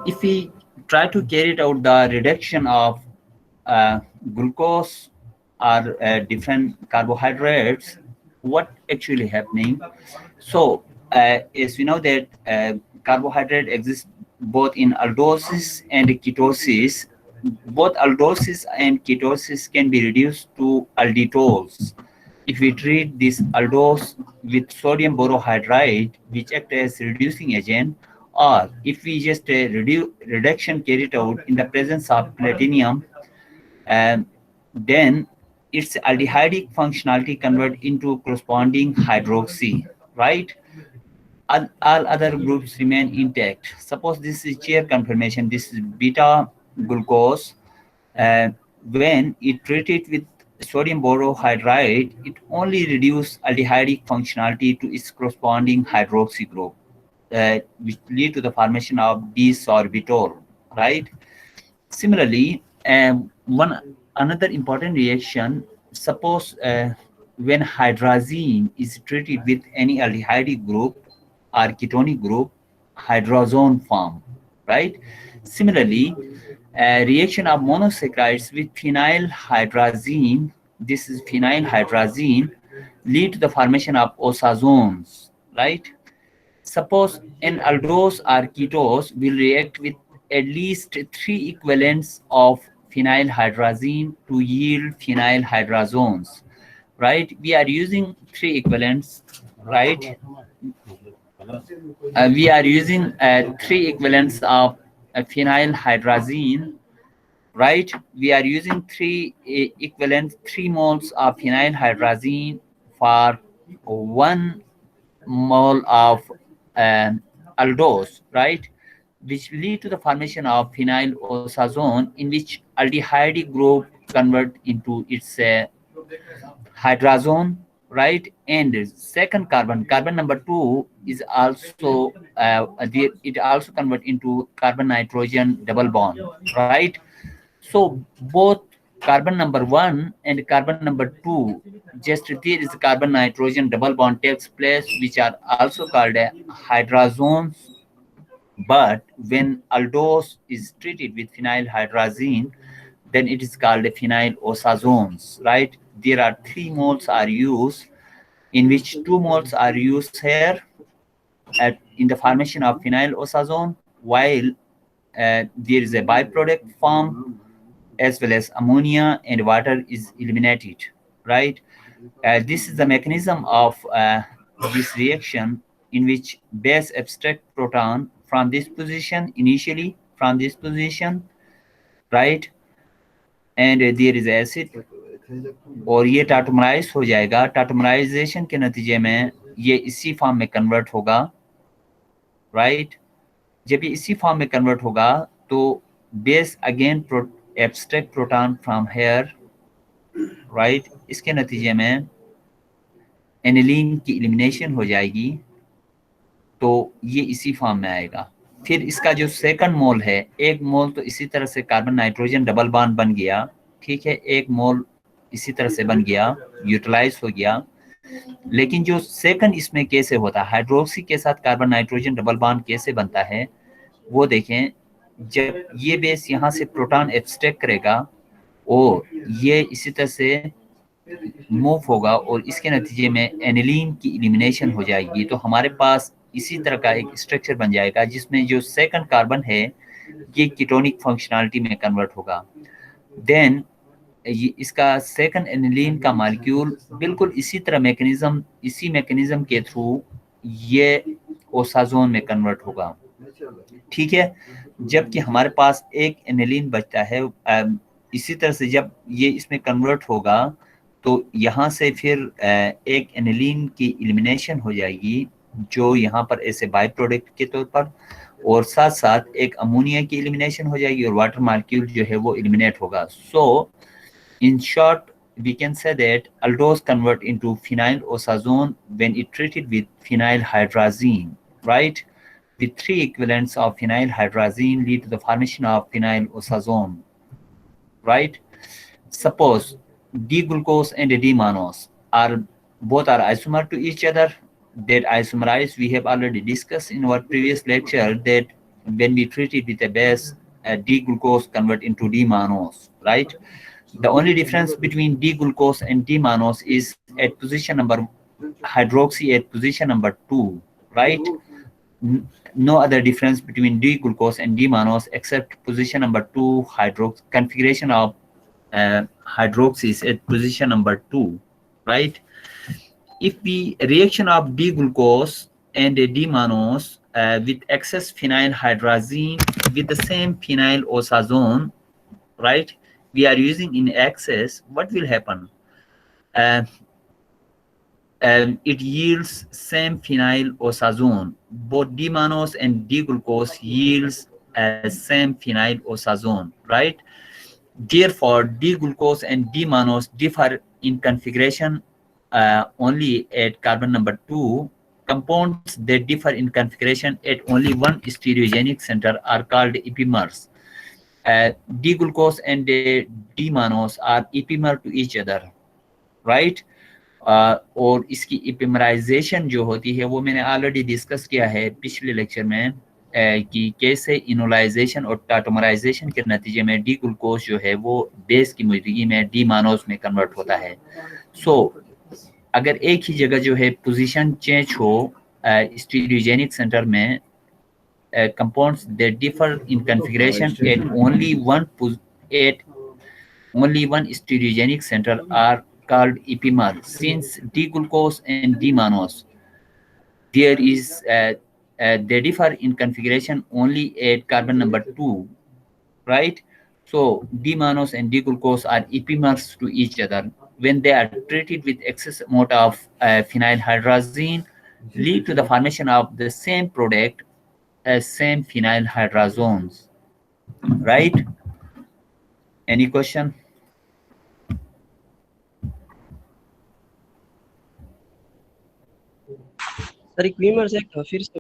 If we try to carry out the reduction of uh, glucose or different carbohydrates, what actually happening? So, as we know that carbohydrate exists both in aldosis and ketosis. Both aldosis and ketosis can be reduced to alditols if we treat this aldose with sodium borohydride, which act as reducing agent, or if we just reduction carried out in the presence of platinum, um, then its aldehydic functionality convert into corresponding hydroxy, right? All other groups remain intact. Suppose this is chair conformation, this is beta glucose. uh, when it treated with sodium borohydride, it only reduces aldehydic functionality to its corresponding hydroxy group, which lead to the formation of D-sorbitol, right? Similarly, one another important reaction, suppose when hydrazine is treated with any aldehydic group or ketonic group, hydrazone form, right? Similarly, a reaction of monosaccharides with phenylhydrazine, this is phenylhydrazine, lead to the formation of osazones, right? Suppose an aldose or ketose will react with at least three equivalents of phenylhydrazine to yield phenylhydrazones, right? We are using three equivalents, right? We are using three equivalents of phenylhydrazine, right? We are using three moles of phenylhydrazine for 1 mole of aldose, right? Which lead to the formation of phenylosazone, in which aldehyde group convert into its hydrazone, right? And second carbon number two is also it also convert into carbon nitrogen double bond, right? So both carbon number one and carbon number two, just there is carbon nitrogen double bond takes place, which are also called hydrazones. But when aldose is treated with phenylhydrazine, then it is called phenylosazones, right? There are 3 moles are used, in which 2 moles are used here in the formation of phenylosazone, while there is a byproduct form as well as ammonia and water is eliminated, right? This is the mechanism of this reaction, in which base abstract proton from this position, initially from this position, right? And there is acid, और ये टाटोमराइज हो जाएगा. टाटोमराइजेशन के नतीजे में ये इसी form में कन्वर्ट होगा, राइट? जब ये इसी फॉर्म में कन्वर्ट होगा तो base again abstract proton from here, right? इसके नतीजे में एनिलीन की एलिमिनेशन हो जाएगी, तो ये इसी फॉर्म में आएगा. फिर इसका जो सेकंड मोल है, एक मोल तो इसी तरह से कार्बन नाइट्रोजन डबल बॉन्ड बन गया, ठीक है, एक मोल इसी तरह से बन गया, यूटिलाइज हो गया. लेकिन जो सेकंड इसमें कैसे होता है, हाइड्रोक्सी के साथ कार्बन नाइट्रोजन डबल बॉन्ड कैसे बनता है, वो देखें. जब ये बेस यहाँ से प्रोटॉन एब्स्ट्रैक्ट करेगा और ये इसी तरह से मूव होगा और इसके नतीजे में एनिलीन की एलिमिनेशन हो जाएगी, तो हमारे पास इसी तरह का एक स्ट्रक्चर बन जाएगा जिसमें जो सेकंड कार्बन है ये कीटोनिक फंक्शनलिटी में कन्वर्ट होगा. देन इसका सेकंड एनिलीन का मॉलिक्यूल बिल्कुल इसी तरह मैकेनिज्म, इसी मैकेनिज्म के थ्रू ये ओसाजोन में कन्वर्ट होगा, ठीक है. जबकि हमारे पास एक एनिलीन बचता है. इसी तरह से जब ये इसमें कन्वर्ट होगा तो यहाँ से फिर एक एनिलीन की एलिमिनेशन हो जाएगी, जो यहाँ पर ऐसे बाय प्रोडक्ट के तौर पर, और साथ साथ एक अमोनिया की एलिमिनेशन हो जाएगी और वाटर मॉलिक्यूल जो है वो एलिमिनेट होगा. So in short we can say that aldose convert into phenylosazone when it treated with phenylhydrazine, right? The three equivalents of phenylhydrazine lead to the formation of phenylosazone, right? Suppose D-glucose and D-mannose are both are isomer to each other, that isomerize, we have already discussed in our previous lecture that when we treat it with a base, D-glucose convert into D-mannose, right? The only difference between D-glucose and D-mannose is at position number hydroxy at position number 2, right? No other difference between D-glucose and D-mannose except position number 2 hydrox configuration of hydroxys at position number 2, right? If the reaction of D-glucose and a D-mannose with excess phenyl hydrazine with the same phenyl osazone, right? We are using in excess, what will happen? Uh, it yields same phenyl osazone. Both D-mannose and D-glucose yields same phenyl osazone, right? Therefore, D-glucose and D-mannose differ in configuration only at carbon number 2. Compounds that differ in configuration at only one stereogenic center are called epimers. D-glucose and D-mannose are epimer to each other, right? और इसकी इपिमराइजेशन जो होती है वो मैंने already discuss किया है पिछले लेक्चर में कि कैसे इनोलाइजेशन और टाटोमराइजेशन के नतीजे में डी ग्लूकोज जो है वो बेस की मौजूदगी में डी मानोस में कन्वर्ट होता है अगर एक ही जगह जो है पोजीशन चेंज हो स्टीरियोजेनिक सेंटर में compounds that differ in configuration at only one stereogenic center are called epimer. Since D-glucose and D-mannose, there is they differ in configuration only at carbon number 2, right? So D-mannose and D-glucose are epimers to each other. When they are treated with excess amount of phenylhydrazine, lead to the formation of the same product as same phenylhydrazones, right? Any question? Sir इक्विमर से फिर से